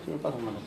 ¿Qué me pasa, hermano?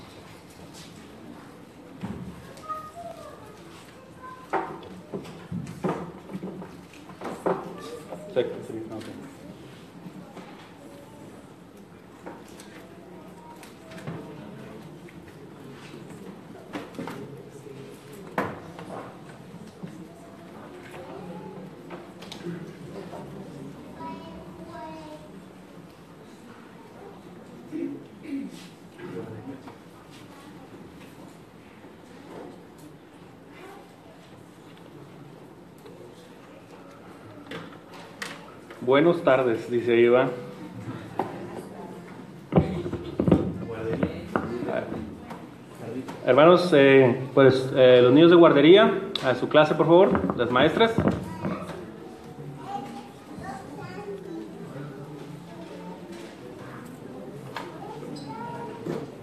Buenas tardes, dice Iván. Hermanos, los niños de guardería, a su clase por favor, las maestras.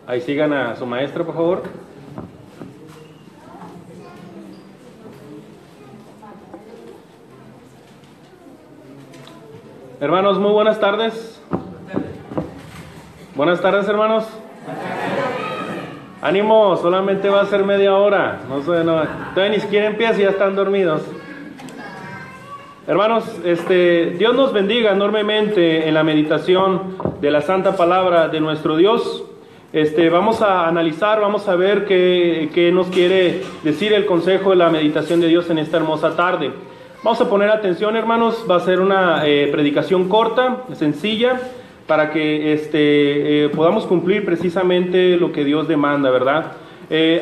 Ahí sigan a su maestra por favor. Hermanos, muy buenas tardes. Buenas tardes, hermanos. Ánimo, solamente va a ser media hora. Todavía ni siquiera empieza y ya están dormidos. Hermanos, Dios nos bendiga enormemente en la meditación de la santa palabra de nuestro Dios. Vamos a analizar, vamos a ver qué nos quiere decir el consejo de la meditación de Dios en esta hermosa tarde. Vamos a poner atención, hermanos, va a ser una predicación corta, sencilla, para que podamos cumplir precisamente lo que Dios demanda, ¿verdad?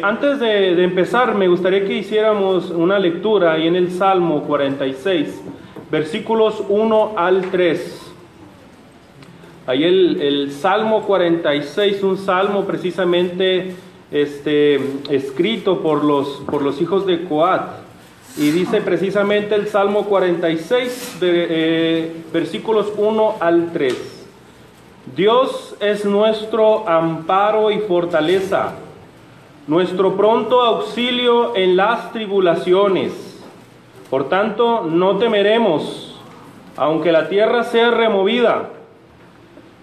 Antes de empezar, me gustaría que hiciéramos una lectura ahí en el Salmo 46, versículos 1 al 3. Ahí el Salmo 46, un salmo precisamente escrito por los hijos de Coat. Y dice precisamente el Salmo 46, versículos 1 al 3. Dios es nuestro amparo y fortaleza, nuestro pronto auxilio en las tribulaciones. Por tanto, no temeremos, aunque la tierra sea removida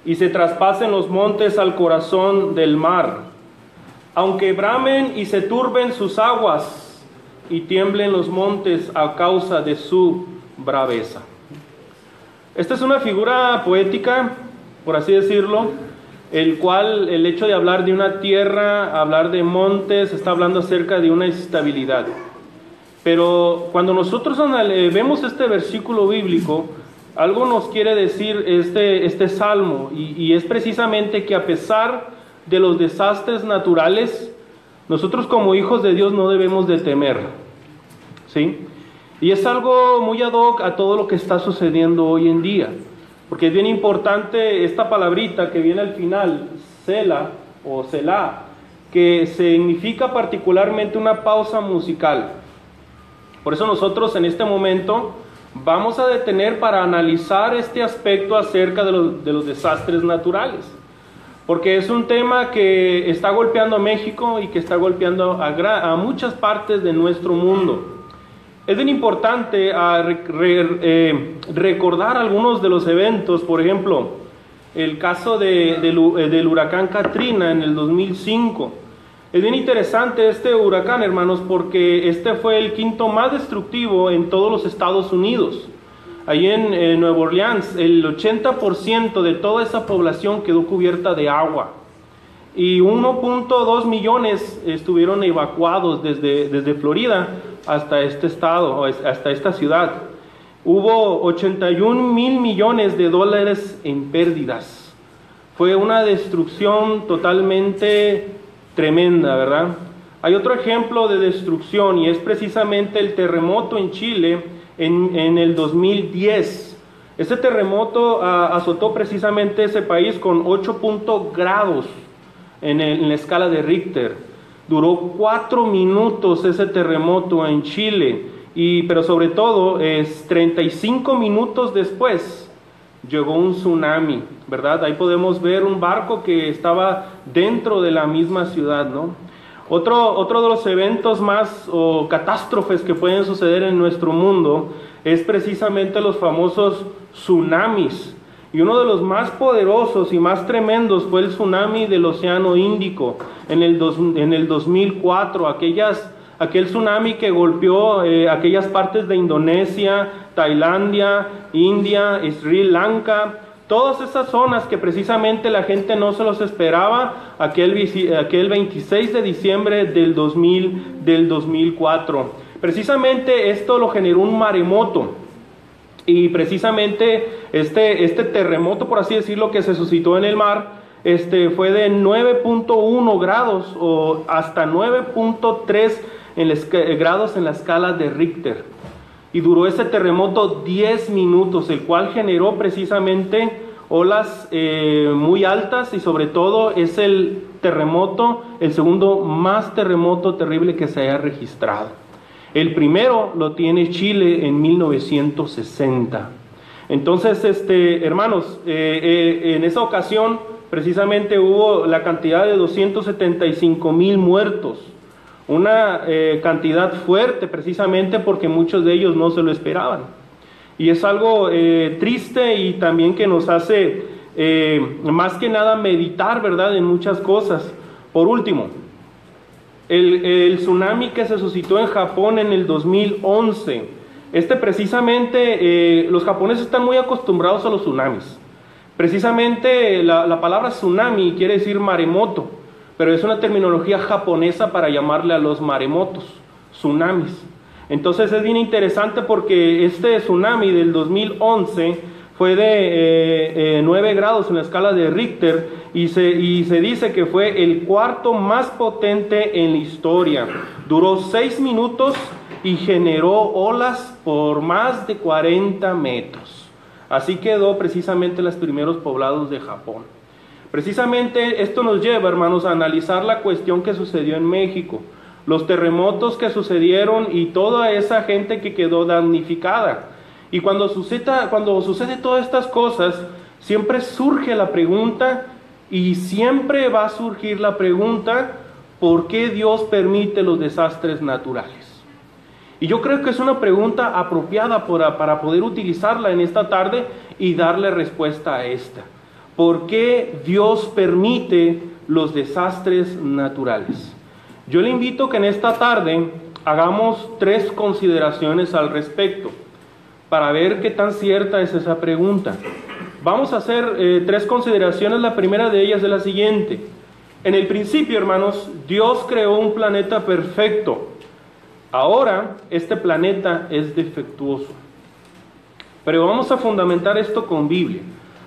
y se traspasen los montes al corazón del mar, aunque bramen y se turben sus aguas, y tiemblen los montes a causa de su braveza. Esta es una figura poética, por así decirlo, el hecho de hablar de una tierra, hablar de montes, está hablando acerca de una estabilidad. Pero cuando nosotros vemos este versículo bíblico, algo nos quiere decir este salmo, y es precisamente que a pesar de los desastres naturales, nosotros como hijos de Dios no debemos de temer, ¿sí? Y es algo muy ad hoc a todo lo que está sucediendo hoy en día, porque es bien importante esta palabrita que viene al final, Sela o Selah, que significa particularmente una pausa musical. Por eso nosotros en este momento vamos a detener para analizar este aspecto acerca de los desastres naturales. Porque es un tema que está golpeando a México y que está golpeando a muchas partes de nuestro mundo. Es bien importante recordar algunos de los eventos, por ejemplo, el caso del huracán Katrina en el 2005. Es bien interesante este huracán, hermanos, porque este fue el quinto más destructivo en todos los Estados Unidos. Allí en Nueva Orleans, el 80% de toda esa población quedó cubierta de agua. Y 1.2 millones estuvieron evacuados desde Florida hasta este estado, hasta esta ciudad. Hubo 81 mil millones de dólares en pérdidas. Fue una destrucción totalmente tremenda, ¿verdad? Hay otro ejemplo de destrucción y es precisamente el terremoto en Chile en el 2010. Ese terremoto azotó precisamente ese país con 8 grados en la escala de Richter. Duró 4 minutos ese terremoto en Chile, pero sobre todo 35 minutos después llegó un tsunami, ¿verdad? Ahí podemos ver un barco que estaba dentro de la misma ciudad, ¿no? Otro de los eventos más o catástrofes que pueden suceder en nuestro mundo es precisamente los famosos tsunamis. Y uno de los más poderosos y más tremendos fue el tsunami del Océano Índico en el 2004, aquel tsunami que golpeó aquellas partes de Indonesia, Tailandia, India, Sri Lanka, todas esas zonas que precisamente la gente no se los esperaba, aquel 26 de diciembre del 2004. Precisamente esto lo generó un maremoto. Y precisamente este terremoto, por así decirlo, que se suscitó en el mar, fue de 9.1 grados o hasta 9.3 grados en la escala de Richter. Y duró ese terremoto 10 minutos, el cual generó precisamente olas muy altas, y sobre todo es el segundo más terremoto terrible que se haya registrado. El primero lo tiene Chile en 1960. Entonces, hermanos, en esa ocasión precisamente hubo la cantidad de 275,000 muertos. Una cantidad fuerte precisamente porque muchos de ellos no se lo esperaban. Y es algo triste y también que nos hace más que nada meditar, ¿verdad?, en muchas cosas. Por último, el tsunami que se suscitó en Japón en el 2011. Precisamente, los japoneses están muy acostumbrados a los tsunamis. Precisamente la palabra tsunami quiere decir maremoto, pero es una terminología japonesa para llamarle a los maremotos, tsunamis. Entonces es bien interesante porque este tsunami del 2011 fue de 9 grados en la escala de Richter, y se dice que fue el cuarto más potente en la historia. Duró 6 minutos y generó olas por más de 40 metros. Así quedó precisamente los primeros poblados de Japón. Precisamente esto nos lleva, hermanos, a analizar la cuestión que sucedió en México, los terremotos que sucedieron y toda esa gente que quedó damnificada. Y cuando sucede todas estas cosas, siempre surge la pregunta, y siempre va a surgir la pregunta, ¿por qué Dios permite los desastres naturales? Y yo creo que es una pregunta apropiada para poder utilizarla en esta tarde y darle respuesta a esta. ¿Por qué Dios permite los desastres naturales? Yo le invito que en esta tarde hagamos 3 consideraciones al respecto, para ver qué tan cierta es esa pregunta. Vamos a hacer 3 consideraciones. La primera de ellas es la siguiente. En el principio, hermanos, Dios creó un planeta perfecto. Ahora, este planeta es defectuoso. Pero vamos a fundamentar esto con Biblia.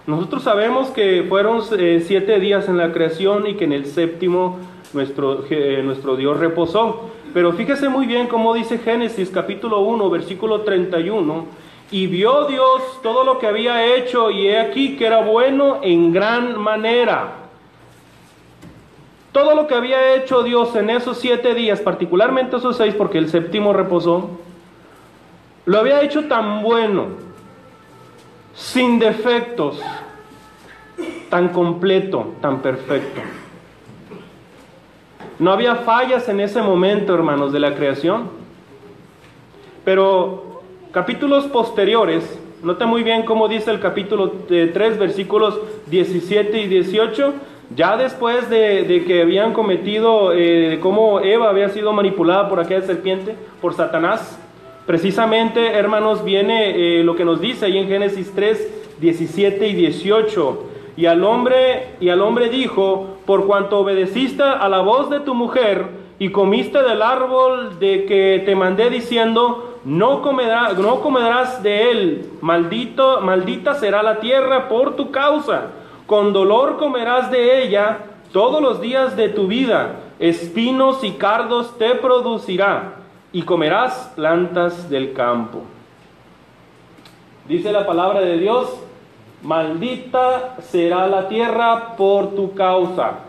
Nosotros sabemos que fueron 7 días en la creación y que en el séptimo nuestro Dios reposó. Pero fíjese muy bien cómo dice Génesis capítulo 1, versículo 31. Y vio Dios todo lo que había hecho, y he aquí que era bueno en gran manera. Todo lo que había hecho Dios en esos 7 días, particularmente esos 6, porque el séptimo reposó, lo había hecho tan bueno, sin defectos, tan completo, tan perfecto. No había fallas en ese momento, hermanos, de la creación. Pero capítulos posteriores, nota muy bien cómo dice el capítulo 3, versículos 17 y 18, ya después de que habían cometido, cómo Eva había sido manipulada por aquella serpiente, por Satanás. Precisamente, hermanos, viene lo que nos dice ahí en Génesis 3, 17 y 18. Y al hombre dijo: por cuanto obedeciste a la voz de tu mujer y comiste del árbol de que te mandé diciendo, no comerás de él, maldita será la tierra por tu causa, con dolor comerás de ella todos los días de tu vida, espinos y cardos te producirá, y comerás plantas del campo. Dice la palabra de Dios: maldita será la tierra por tu causa.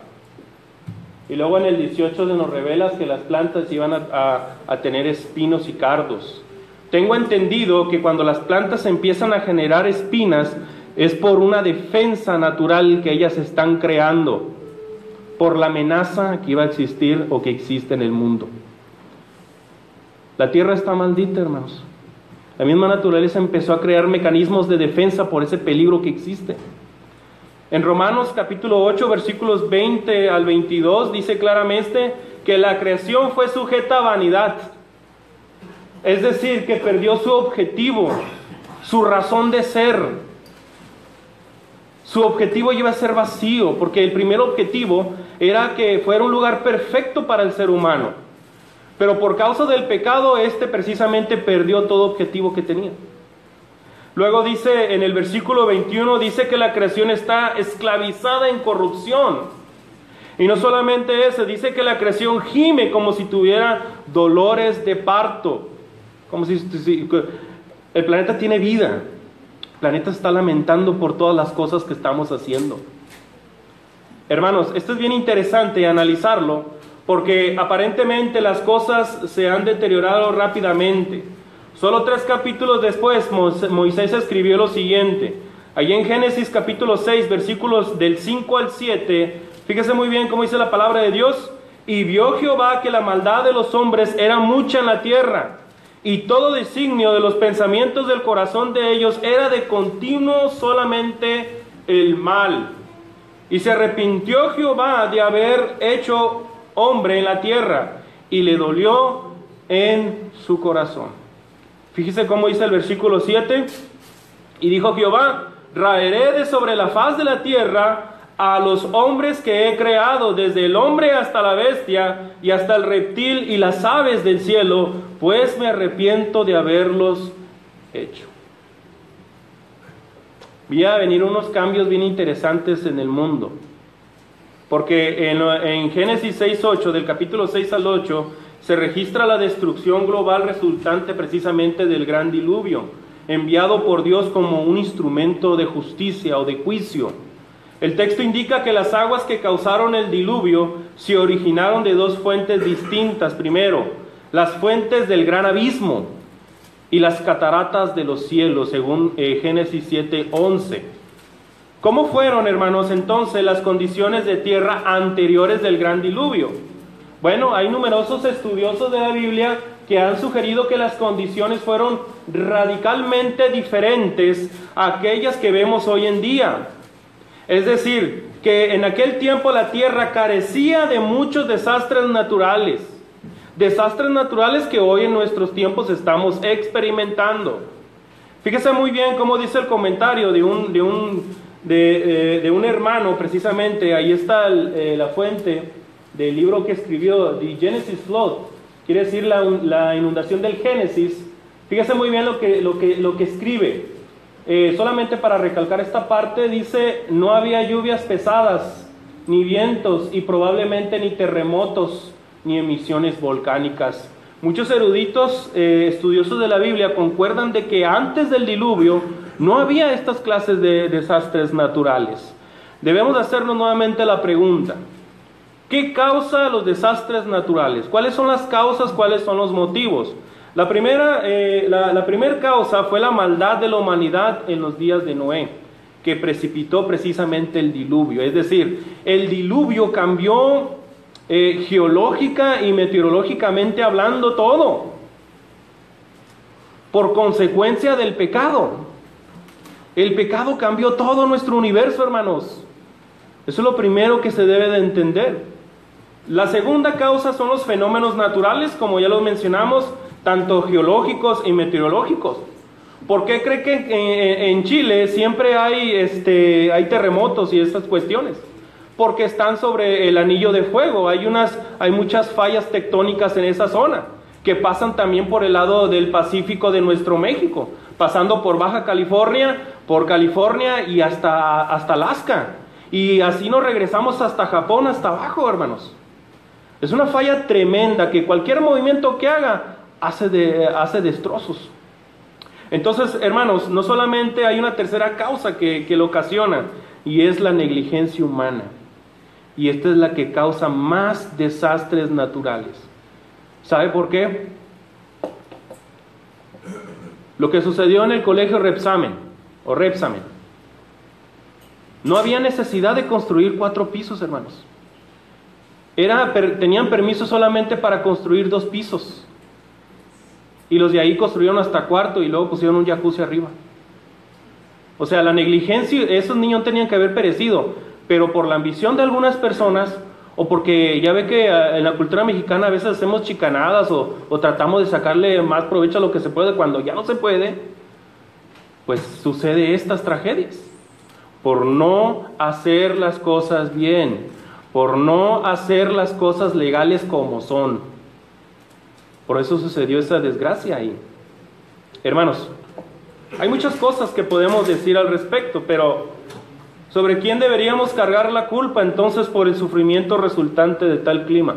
Y luego en el 18 nos revelas que las plantas iban a tener espinos y cardos. Tengo entendido que cuando las plantas empiezan a generar espinas es por una defensa natural que ellas están creando, por la amenaza que iba a existir o que existe en el mundo. La tierra está maldita, hermanos. La misma naturaleza empezó a crear mecanismos de defensa por ese peligro que existe. En Romanos capítulo 8, versículos 20 al 22, dice claramente que la creación fue sujeta a vanidad. Es decir, que perdió su objetivo, su razón de ser. Su objetivo iba a ser vacío, porque el primer objetivo era que fuera un lugar perfecto para el ser humano. Pero por causa del pecado, precisamente perdió todo objetivo que tenía. Luego dice en el versículo 21, dice que la creación está esclavizada en corrupción. Y no solamente eso, dice que la creación gime como si tuviera dolores de parto. Como si el planeta tiene vida. El planeta está lamentando por todas las cosas que estamos haciendo. Hermanos, esto es bien interesante analizarlo, porque aparentemente las cosas se han deteriorado rápidamente. Solo 3 capítulos después, Moisés escribió lo siguiente. Allí en Génesis capítulo 6, versículos del 5 al 7, fíjese muy bien cómo dice la palabra de Dios. Y vio Jehová que la maldad de los hombres era mucha en la tierra, y todo designio de los pensamientos del corazón de ellos era de continuo solamente el mal. Y se arrepintió Jehová de haber hecho hombre en la tierra, y le dolió en su corazón. Fíjese cómo dice el versículo 7. Y dijo Jehová: raeré de sobre la faz de la tierra a los hombres que he creado, desde el hombre hasta la bestia, y hasta el reptil y las aves del cielo, pues me arrepiento de haberlos hecho. Vi a venir unos cambios bien interesantes en el mundo. Porque en Génesis 6:8, del capítulo 6 al 8, se registra la destrucción global resultante precisamente del gran diluvio, enviado por Dios como un instrumento de justicia o de juicio. El texto indica que las aguas que causaron el diluvio se originaron de 2 fuentes distintas. Primero, las fuentes del gran abismo y las cataratas de los cielos, según Génesis 7:11. ¿Cómo fueron, hermanos, entonces las condiciones de tierra anteriores del gran diluvio? Bueno, hay numerosos estudiosos de la Biblia que han sugerido que las condiciones fueron radicalmente diferentes a aquellas que vemos hoy en día. Es decir, que en aquel tiempo la tierra carecía de muchos desastres naturales que hoy en nuestros tiempos estamos experimentando. Fíjese muy bien cómo dice el comentario de un hermano, precisamente. Ahí está la fuente del libro que escribió, The Genesis Flood, quiere decir la inundación del Génesis. Fíjese muy bien lo que escribe. Solamente para recalcar esta parte, dice: no había lluvias pesadas, ni vientos, y probablemente ni terremotos, ni emisiones volcánicas. Muchos eruditos estudiosos de la Biblia concuerdan de que antes del diluvio no había estas clases de desastres naturales. Debemos hacernos nuevamente la pregunta: ¿qué causa los desastres naturales? ¿Cuáles son las causas? ¿Cuáles son los motivos? La primera causa fue la maldad de la humanidad en los días de Noé, que precipitó precisamente el diluvio. Es decir, el diluvio cambió geológica y meteorológicamente hablando todo, por consecuencia del pecado. El pecado cambió todo nuestro universo, hermanos. Eso es lo primero que se debe de entender. La segunda causa son los fenómenos naturales, como ya los mencionamos, tanto geológicos y meteorológicos. ¿Por qué cree que en Chile siempre hay terremotos y estas cuestiones? Porque están sobre el anillo de fuego. Hay muchas fallas tectónicas en esa zona, que pasan también por el lado del Pacífico de nuestro México, pasando por Baja California, por California y hasta Alaska. Y así nos regresamos hasta Japón, hasta abajo, hermanos. Es una falla tremenda que cualquier movimiento que haga hace destrozos. Entonces, hermanos, no solamente hay una tercera causa que lo ocasiona, y es la negligencia humana. Y esta es la que causa más desastres naturales. ¿Sabe por qué? Lo que sucedió en el colegio Repsamen. No había necesidad de construir 4 pisos, hermanos. Tenían permiso solamente para construir 2 pisos. y los de ahí construyeron hasta cuarto y luego pusieron un jacuzzi arriba. O sea, la negligencia, esos niños tenían que haber perecido, pero por la ambición de algunas personas, o porque ya ve que en la cultura mexicana a veces hacemos chicanadas o tratamos de sacarle más provecho a lo que se puede cuando ya no se puede, pues sucede estas tragedias, por no hacer las cosas bien, por no hacer las cosas legales como son. Por eso sucedió esa desgracia ahí. Hermanos, hay muchas cosas que podemos decir al respecto, pero ¿sobre quién deberíamos cargar la culpa entonces por el sufrimiento resultante de tal clima?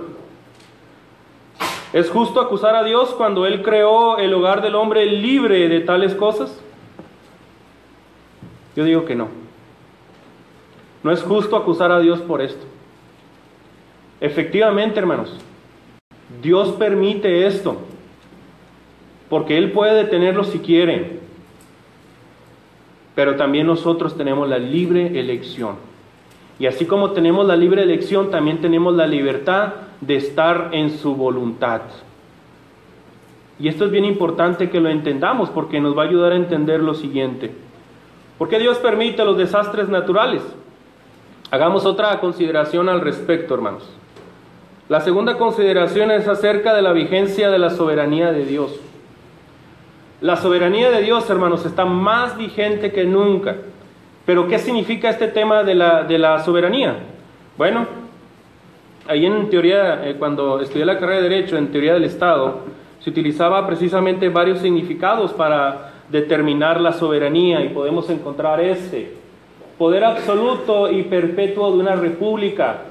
¿Es justo acusar a Dios cuando Él creó el hogar del hombre libre de tales cosas? Yo digo que no. No es justo acusar a Dios por esto. Efectivamente, hermanos, Dios permite esto, porque Él puede detenerlo si quiere, pero también nosotros tenemos la libre elección. Y así como tenemos la libre elección, también tenemos la libertad de estar en su voluntad. Y esto es bien importante que lo entendamos, porque nos va a ayudar a entender lo siguiente. ¿Por qué Dios permite los desastres naturales? Hagamos otra consideración al respecto, hermanos. La segunda consideración es acerca de la vigencia de la soberanía de Dios. La soberanía de Dios, hermanos, está más vigente que nunca. Pero ¿qué significa este tema de la soberanía? Bueno, ahí en teoría, cuando estudié la carrera de Derecho, en teoría del Estado, se utilizaba precisamente varios significados para determinar la soberanía, y podemos encontrar poder absoluto y perpetuo de una república.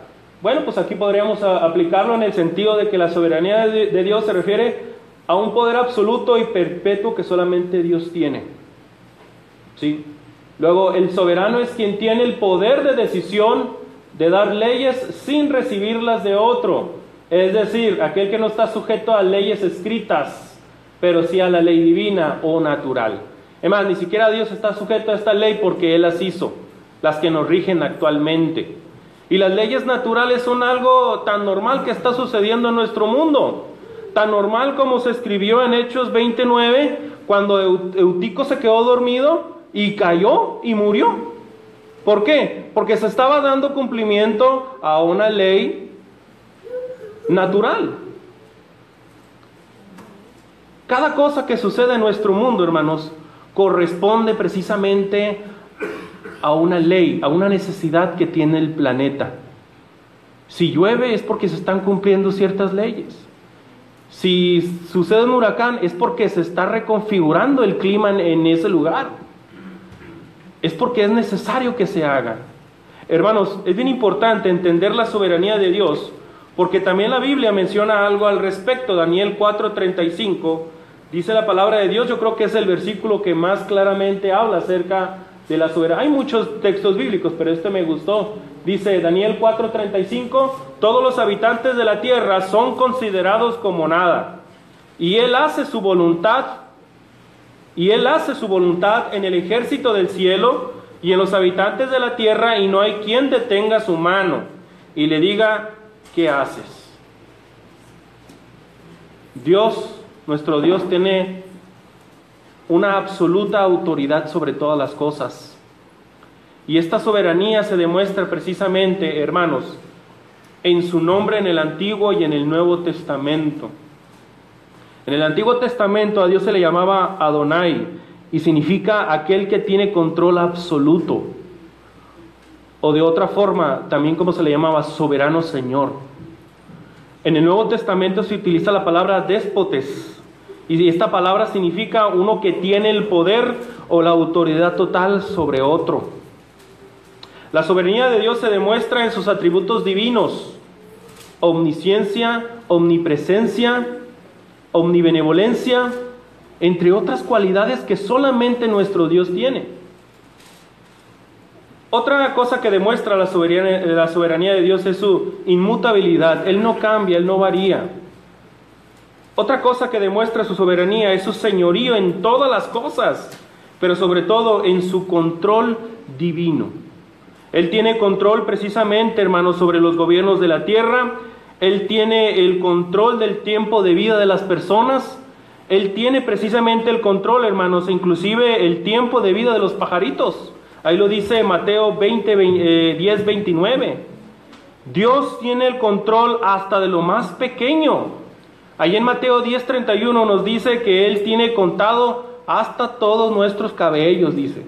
Bueno, pues aquí podríamos aplicarlo en el sentido de que la soberanía de Dios se refiere a un poder absoluto y perpetuo que solamente Dios tiene. ¿Sí? Luego, el soberano es quien tiene el poder de decisión de dar leyes sin recibirlas de otro. Es decir, aquel que no está sujeto a leyes escritas, pero sí a la ley divina o natural. Es más, ni siquiera Dios está sujeto a esta ley porque Él las hizo, las que nos rigen actualmente. Y las leyes naturales son algo tan normal que está sucediendo en nuestro mundo. Tan normal como se escribió en Hechos 29, cuando Eutico se quedó dormido y cayó y murió. ¿Por qué? Porque se estaba dando cumplimiento a una ley natural. Cada cosa que sucede en nuestro mundo, hermanos, corresponde precisamente a una ley, a una necesidad que tiene el planeta. Si llueve es porque se están cumpliendo ciertas leyes. Si sucede un huracán es porque se está reconfigurando el clima en ese lugar. Es porque es necesario que se haga. Hermanos, es bien importante entender la soberanía de Dios, porque también la Biblia menciona algo al respecto. Daniel 4:35 dice la palabra de Dios. Yo creo que es el versículo que más claramente habla acerca de la soberanía. Hay muchos textos bíblicos, pero este me gustó. Dice Daniel 4:35: todos los habitantes de la tierra son considerados como nada, y Él hace su voluntad, en el ejército del cielo y en los habitantes de la tierra, y no hay quien detenga su mano y le diga: ¿qué haces? Dios, nuestro Dios, tiene una absoluta autoridad sobre todas las cosas. Y esta soberanía se demuestra precisamente, hermanos, en su nombre en el Antiguo y en el Nuevo Testamento. En el Antiguo Testamento a Dios se le llamaba Adonai, y significa aquel que tiene control absoluto. O de otra forma, también como se le llamaba, soberano Señor. En el Nuevo Testamento se utiliza la palabra déspotes, y esta palabra significa uno que tiene el poder o la autoridad total sobre otro. La soberanía de Dios se demuestra en sus atributos divinos: omnisciencia, omnipresencia, omnibenevolencia, entre otras cualidades que solamente nuestro Dios tiene. Otra cosa que demuestra la soberanía de Dios es su inmutabilidad. Él no cambia, Él no varía. Otra cosa que demuestra su soberanía es su señorío en todas las cosas, pero sobre todo en su control divino. Él tiene control precisamente, hermanos, sobre los gobiernos de la tierra. Él tiene el control del tiempo de vida de las personas. Él tiene precisamente el control, hermanos, inclusive el tiempo de vida de los pajaritos. Ahí lo dice Mateo 10:29. Dios tiene el control hasta de lo más pequeño. Ahí en Mateo 10:31 nos dice que Él tiene contado hasta todos nuestros cabellos, dice.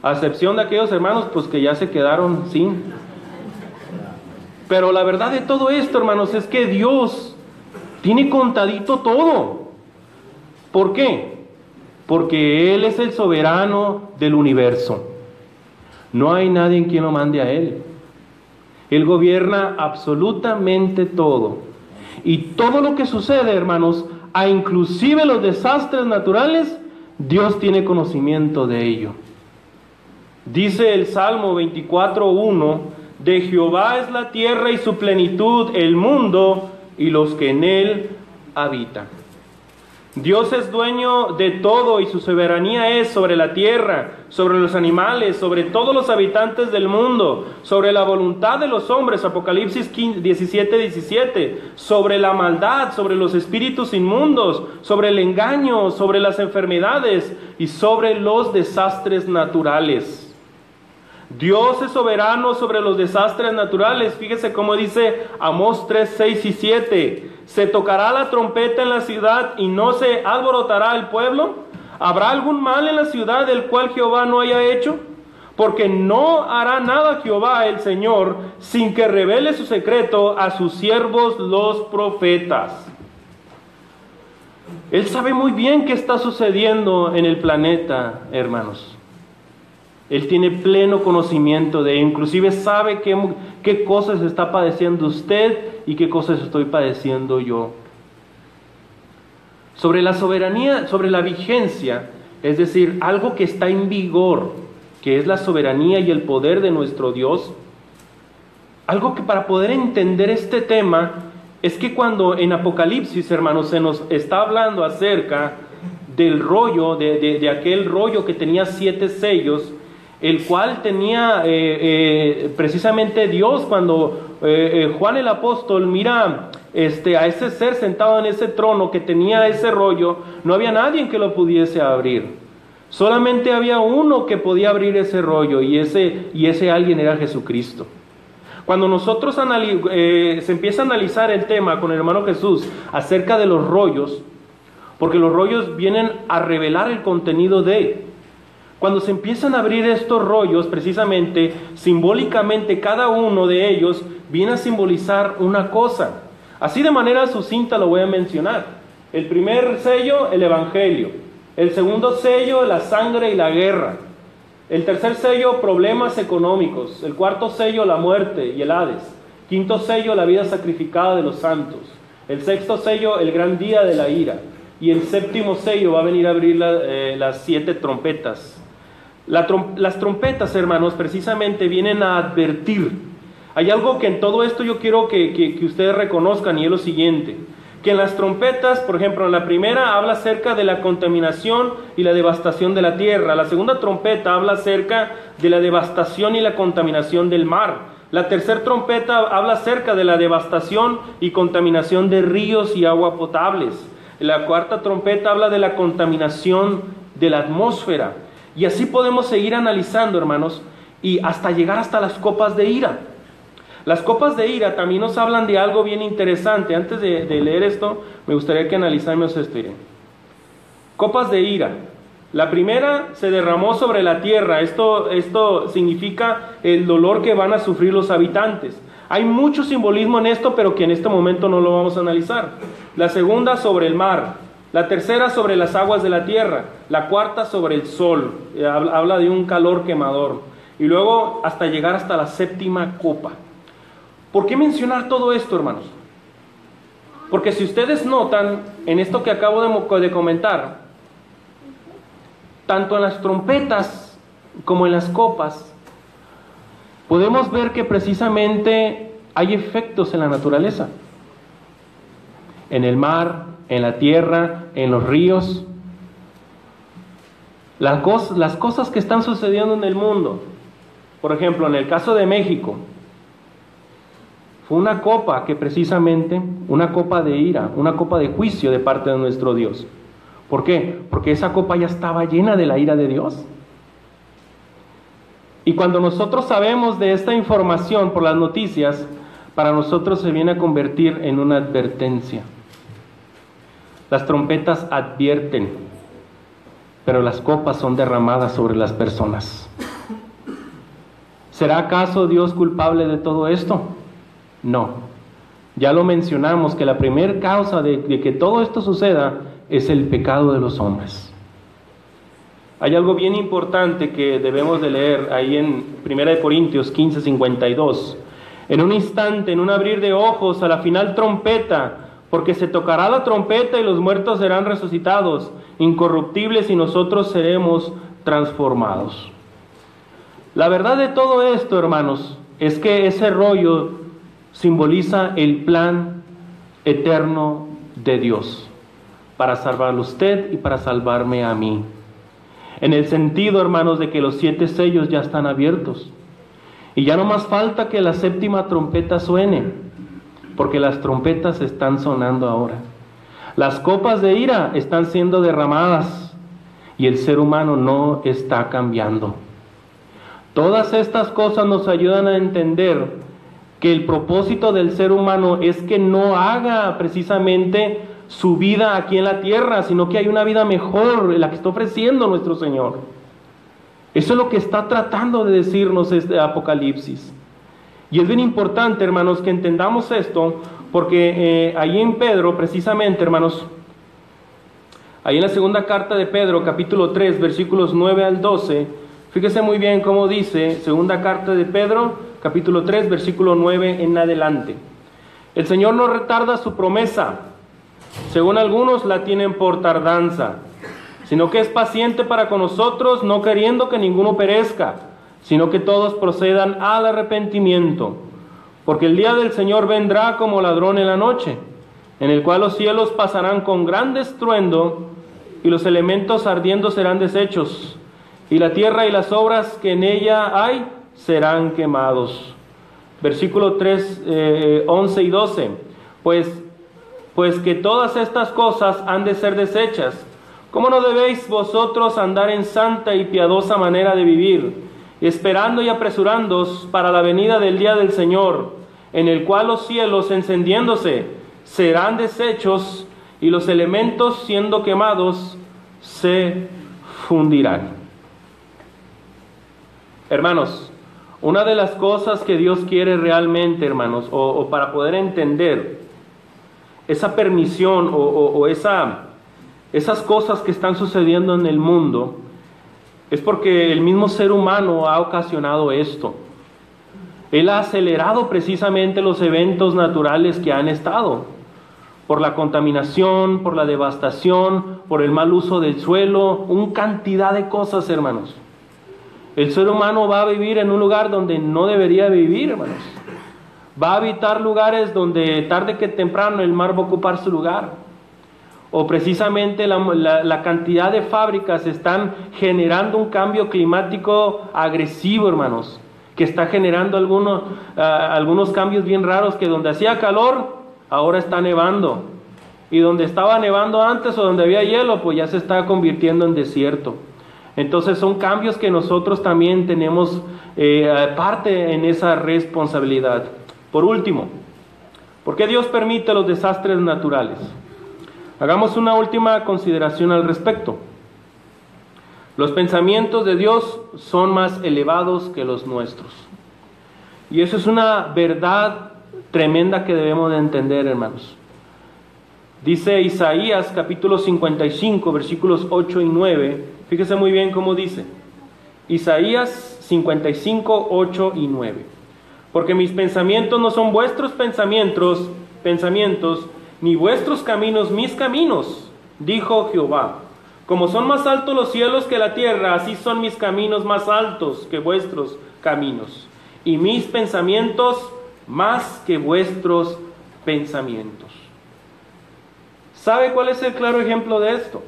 A excepción de aquellos hermanos, pues que ya se quedaron sin. Pero la verdad de todo esto, hermanos, es que Dios tiene contadito todo. ¿Por qué? Porque Él es el soberano del universo. No hay nadie en quien lo mande a Él. Él gobierna absolutamente todo. Y todo lo que sucede, hermanos, a inclusive los desastres naturales, Dios tiene conocimiento de ello. Dice el Salmo 24:1, de Jehová es la tierra y su plenitud, el mundo y los que en él habitan. Dios es dueño de todo y su soberanía es sobre la tierra, sobre los animales, sobre todos los habitantes del mundo, sobre la voluntad de los hombres, Apocalipsis 17:17, sobre la maldad, sobre los espíritus inmundos, sobre el engaño, sobre las enfermedades y sobre los desastres naturales. Dios es soberano sobre los desastres naturales. Fíjese cómo dice Amós 3:6 y 7. ¿Se tocará la trompeta en la ciudad y no se alborotará el pueblo? ¿Habrá algún mal en la ciudad del cual Jehová no haya hecho? Porque no hará nada Jehová el Señor sin que revele su secreto a sus siervos los profetas. Él sabe muy bien qué está sucediendo en el planeta, hermanos. Él tiene pleno conocimiento de él, inclusive sabe qué cosas está padeciendo usted y qué cosas estoy padeciendo yo. Sobre la soberanía, sobre la vigencia, es decir, algo que está en vigor, que es la soberanía y el poder de nuestro Dios, algo que para poder entender este tema, es que cuando en Apocalipsis, hermanos, se nos está hablando acerca del rollo, de aquel rollo que tenía 7 sellos, el cual tenía precisamente Dios, cuando Juan el apóstol mira a ese ser sentado en ese trono que tenía ese rollo, no había nadie que lo pudiese abrir. Solamente había uno que podía abrir ese rollo y ese alguien era Jesucristo. Cuando nosotros se empieza a analizar el tema con el hermano Jesús acerca de los rollos, porque los rollos vienen a revelar el contenido de... Cuando se empiezan a abrir estos rollos, precisamente, simbólicamente, cada uno de ellos viene a simbolizar una cosa. Así de manera sucinta lo voy a mencionar. El primer sello, el Evangelio. El segundo sello, la sangre y la guerra. El tercer sello, problemas económicos. El cuarto sello, la muerte y el Hades. Quinto sello, la vida sacrificada de los santos. El sexto sello, el gran día de la ira. Y el séptimo sello va a venir a abrir las 7 trompetas. Las trompetas, hermanos, precisamente vienen a advertir. Hay algo que en todo esto yo quiero que ustedes reconozcan, y es lo siguiente: que en las trompetas, por ejemplo, en la primera habla acerca de la contaminación y la devastación de la tierra. La segunda trompeta habla acerca de la devastación y la contaminación del mar. La tercera trompeta habla acerca de la devastación y contaminación de ríos y agua potables. La cuarta trompeta habla de la contaminación de la atmósfera. Y así podemos seguir analizando, hermanos, y hasta llegar hasta las copas de ira. Las copas de ira también nos hablan de algo bien interesante. Antes de leer esto, me gustaría que analizáramos esto. Copas de ira. La primera se derramó sobre la tierra. Esto significa el dolor que van a sufrir los habitantes. Hay mucho simbolismo en esto, pero que en este momento no lo vamos a analizar. La segunda sobre el mar. La tercera sobre las aguas de la tierra. La cuarta sobre el sol. Habla de un calor quemador. Y luego hasta llegar hasta la séptima copa. ¿Por qué mencionar todo esto, hermanos? Porque si ustedes notan en esto que acabo de comentar, tanto en las trompetas como en las copas, podemos ver que precisamente hay efectos en la naturaleza. En el mar, en la tierra, en los ríos. Las cosas que están sucediendo en el mundo. Por ejemplo, en el caso de México, fue una copa que precisamente, una copa de ira, una copa de juicio de parte de nuestro Dios. ¿Por qué? Porque esa copa ya estaba llena de la ira de Dios. Y cuando nosotros sabemos de esta información por las noticias, para nosotros se viene a convertir en una advertencia. Las trompetas advierten, pero las copas son derramadas sobre las personas. ¿Será acaso Dios culpable de todo esto? No. Ya lo mencionamos, que la primera causa de que todo esto suceda es el pecado de los hombres. Hay algo bien importante que debemos de leer ahí en 1 Corintios 15:52. En un instante, en un abrir de ojos, a la final trompeta, porque se tocará la trompeta y los muertos serán resucitados, incorruptibles, y nosotros seremos transformados. La verdad de todo esto, hermanos, es que ese rollo simboliza el plan eterno de Dios para salvarlo a usted y para salvarme a mí. En el sentido, hermanos, de que los 7 sellos ya están abiertos. Y ya no más falta que la 7ª trompeta suene, porque las trompetas están sonando ahora. Las copas de ira están siendo derramadas y el ser humano no está cambiando. Todas estas cosas nos ayudan a entender que el propósito del ser humano es que no haga precisamente su vida aquí en la tierra, sino que hay una vida mejor, la que está ofreciendo nuestro Señor. Eso es lo que está tratando de decirnos este Apocalipsis. Y es bien importante, hermanos, que entendamos esto, porque ahí en Pedro, precisamente, hermanos, ahí en la segunda carta de Pedro, capítulo 3, versículos 9 al 12, fíjese muy bien cómo dice, segunda carta de Pedro, capítulo 3, versículo 9 en adelante. El Señor no retarda su promesa, según algunos la tienen por tardanza, sino que es paciente para con nosotros, no queriendo que ninguno perezca, sino que todos procedan al arrepentimiento. Porque el día del Señor vendrá como ladrón en la noche, en el cual los cielos pasarán con gran estruendo, y los elementos ardiendo serán deshechos, y la tierra y las obras que en ella hay serán quemados. Versículo 3, 11 y 12. Pues que todas estas cosas han de ser deshechas. ¿Cómo no debéis vosotros andar en santa y piadosa manera de vivir, esperando y apresurándoos para la venida del día del Señor, en el cual los cielos encendiéndose serán deshechos y los elementos siendo quemados se fundirán? Hermanos, una de las cosas que Dios quiere realmente, hermanos, o para poder entender esa permisión esas cosas que están sucediendo en el mundo, es porque el mismo ser humano ha ocasionado esto. Él ha acelerado precisamente los eventos naturales que han estado, por la contaminación, por la devastación, por el mal uso del suelo, una cantidad de cosas, hermanos. El ser humano va a vivir en un lugar donde no debería vivir, hermanos. Va a habitar lugares donde tarde que temprano el mar va a ocupar su lugar. O precisamente la cantidad de fábricas están generando un cambio climático agresivo, hermanos, que está generando algunos cambios bien raros, que donde hacía calor, ahora está nevando. Y donde estaba nevando antes o donde había hielo, pues ya se está convirtiendo en desierto. Entonces son cambios que nosotros también tenemos parte en esa responsabilidad. Por último, ¿por qué Dios permite los desastres naturales? Hagamos una última consideración al respecto. Los pensamientos de Dios son más elevados que los nuestros. Y eso es una verdad tremenda que debemos de entender, hermanos. Dice Isaías capítulo 55, versículos 8 y 9. Fíjese muy bien cómo dice. Isaías 55, 8 y 9. Porque mis pensamientos no son vuestros pensamientos, ni vuestros caminos mis caminos, dijo Jehová. Como son más altos los cielos que la tierra, así son mis caminos más altos que vuestros caminos, y mis pensamientos más que vuestros pensamientos. ¿Sabe cuál es el claro ejemplo de esto?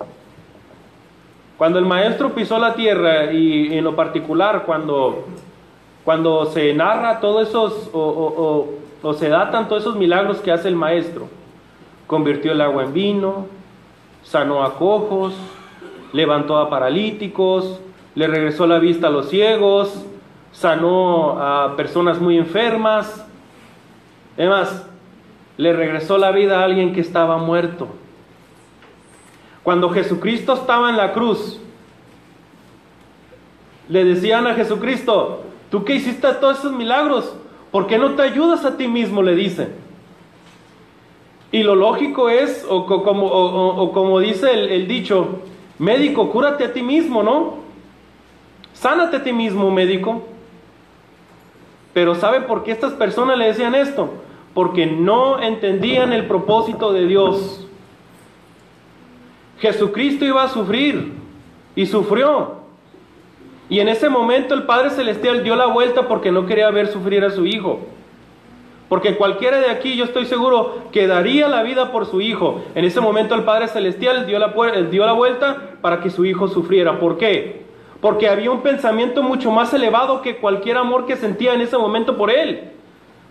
Cuando el maestro pisó la tierra, y en lo particular cuando se narra todos esos o se datan todos esos milagros que hace el Maestro. Convirtió el agua en vino, sanó a cojos, levantó a paralíticos, le regresó la vista a los ciegos, sanó a personas muy enfermas. Además, le regresó la vida a alguien que estaba muerto. Cuando Jesucristo estaba en la cruz, le decían a Jesucristo: tú que hiciste todos esos milagros, ¿por qué no te ayudas a ti mismo?, le dicen. Y lo lógico es, o como dice el dicho, médico, cúrate a ti mismo, ¿no? Sánate a ti mismo, médico. Pero ¿sabe por qué estas personas le decían esto? Porque no entendían el propósito de Dios. Jesucristo iba a sufrir y sufrió. Y en ese momento el Padre Celestial dio la vuelta porque no quería ver sufrir a su Hijo. Porque cualquiera de aquí, yo estoy seguro, que daría la vida por su Hijo. En ese momento el Padre Celestial dio la vuelta para que su Hijo sufriera. ¿Por qué? Porque había un pensamiento mucho más elevado que cualquier amor que sentía en ese momento por Él.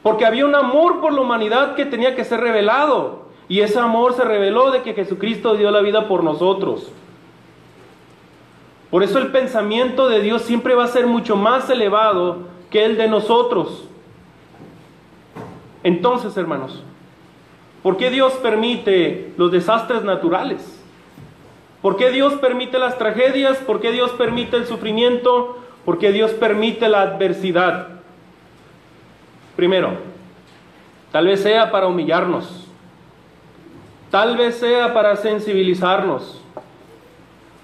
Porque había un amor por la humanidad que tenía que ser revelado. Y ese amor se reveló de que Jesucristo dio la vida por nosotros. Por eso el pensamiento de Dios siempre va a ser mucho más elevado que el de nosotros. Entonces, hermanos, ¿por qué Dios permite los desastres naturales? ¿Por qué Dios permite las tragedias? ¿Por qué Dios permite el sufrimiento? ¿Por qué Dios permite la adversidad? Primero, tal vez sea para humillarnos. Tal vez sea para sensibilizarnos.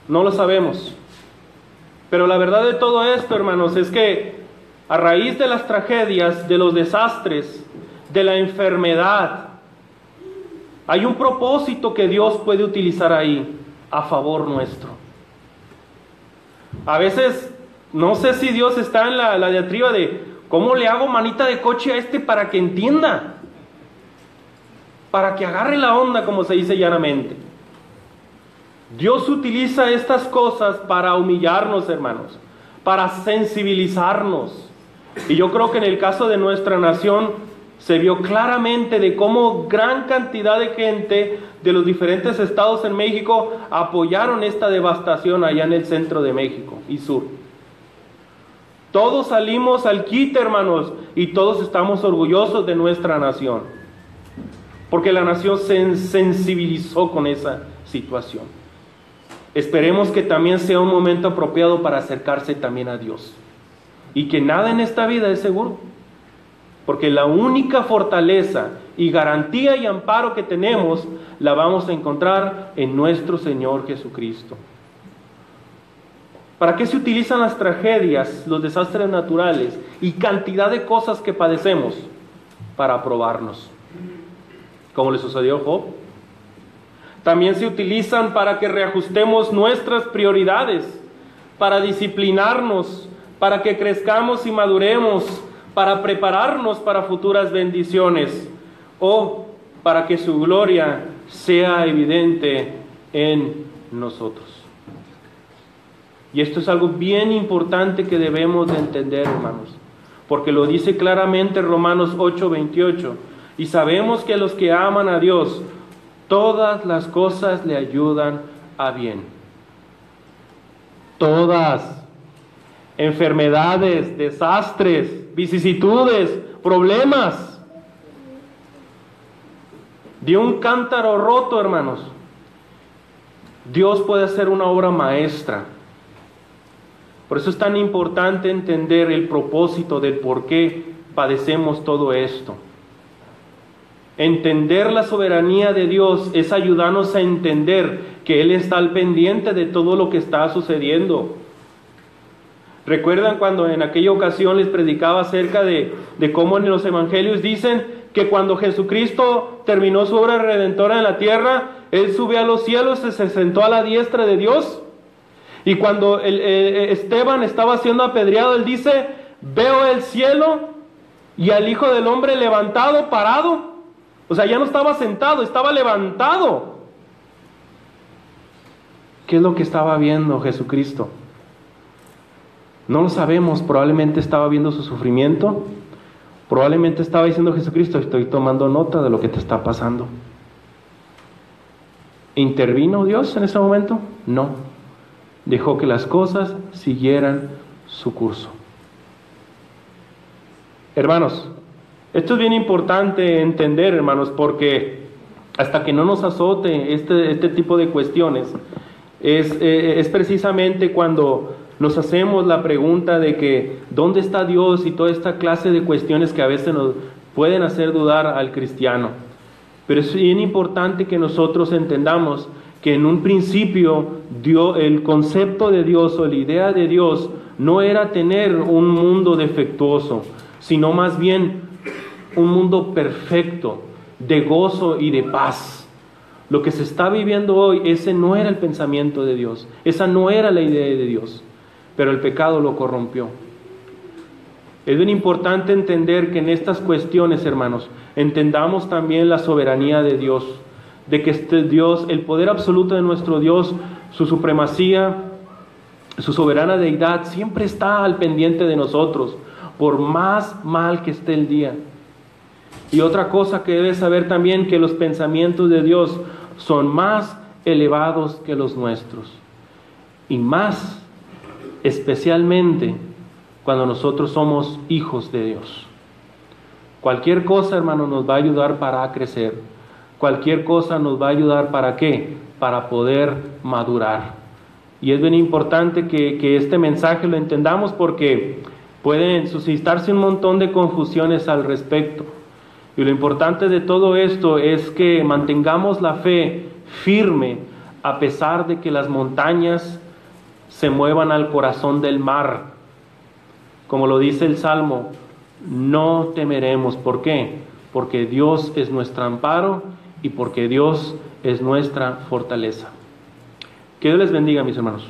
No lo sabemos. Pero la verdad de todo esto, hermanos, es que a raíz de las tragedias, de los desastres, de la enfermedad, hay un propósito que Dios puede utilizar ahí a favor nuestro. A veces, no sé si Dios está en la diatriba de ¿cómo le hago manita de coche a este para que entienda? Para que agarre la onda, como se dice llanamente. Dios utiliza estas cosas para humillarnos, hermanos, para sensibilizarnos. Y yo creo que en el caso de nuestra nación se vio claramente de cómo gran cantidad de gente de los diferentes estados en México apoyaron esta devastación allá en el centro de México y sur. Todos salimos al quite, hermanos, y todos estamos orgullosos de nuestra nación, porque la nación se sensibilizó con esa situación. Esperemos que también sea un momento apropiado para acercarse también a Dios, y que nada en esta vida es seguro, porque la única fortaleza y garantía y amparo que tenemos la vamos a encontrar en nuestro Señor Jesucristo. ¿Para qué se utilizan las tragedias, los desastres naturales y cantidad de cosas que padecemos? Para probarnos, como le sucedió a Job. También se utilizan para que reajustemos nuestras prioridades, para disciplinarnos, para que crezcamos y maduremos, para prepararnos para futuras bendiciones o para que su gloria sea evidente en nosotros. Y esto es algo bien importante que debemos de entender, hermanos, porque lo dice claramente Romanos 8:28, y sabemos que a los que aman a Dios, todas las cosas le ayudan a bien. Todas. Enfermedades, desastres, vicisitudes, problemas. De un cántaro roto, hermanos, Dios puede hacer una obra maestra. Por eso es tan importante entender el propósito del por qué padecemos todo esto. Entender la soberanía de Dios es ayudarnos a entender que Él está al pendiente de todo lo que está sucediendo. ¿Recuerdan cuando en aquella ocasión les predicaba acerca de cómo en los evangelios dicen que cuando Jesucristo terminó su obra redentora en la tierra, Él subió a los cielos y se sentó a la diestra de Dios? Y cuando Esteban estaba siendo apedreado, él dice: veo el cielo y al Hijo del Hombre levantado, parado. O sea, ya no estaba sentado, estaba levantado. ¿Qué es lo que estaba viendo Jesucristo? No lo sabemos, probablemente estaba viendo su sufrimiento, Probablemente estaba diciendo Jesucristo, estoy tomando nota de lo que te está pasando. ¿Intervino Dios en ese momento? No. Dejó que las cosas siguieran su curso. Hermanos, esto es bien importante entender, hermanos, porque hasta que no nos azote este tipo de cuestiones, es precisamente cuando nos hacemos la pregunta de que ¿dónde está Dios? Y toda esta clase de cuestiones que a veces nos pueden hacer dudar al cristiano. Pero es bien importante que nosotros entendamos que en un principio el concepto de Dios o la idea de Dios no era tener un mundo defectuoso, sino más bien un mundo perfecto, de gozo y de paz. Lo que se está viviendo hoy, ese no era el pensamiento de Dios, esa no era la idea de Dios, pero el pecado lo corrompió. Es bien importante entender que en estas cuestiones, hermanos, entendamos también la soberanía de Dios, de que Dios, el poder absoluto de nuestro Dios, su supremacía, su soberana deidad, siempre está al pendiente de nosotros, por más mal que esté el día. Y otra cosa que debes saber también, que los pensamientos de Dios son más elevados que los nuestros, y más especialmente cuando nosotros somos hijos de Dios. Cualquier cosa, hermano, nos va a ayudar para crecer. Cualquier cosa nos va a ayudar ¿para qué? Para poder madurar. Y es bien importante que este mensaje lo entendamos, porque pueden suscitarse un montón de confusiones al respecto. Y lo importante de todo esto es que mantengamos la fe firme a pesar de que las montañas se muevan al corazón del mar. Como lo dice el Salmo, no temeremos. ¿Por qué? Porque Dios es nuestro amparo y porque Dios es nuestra fortaleza. Que Dios les bendiga, mis hermanos.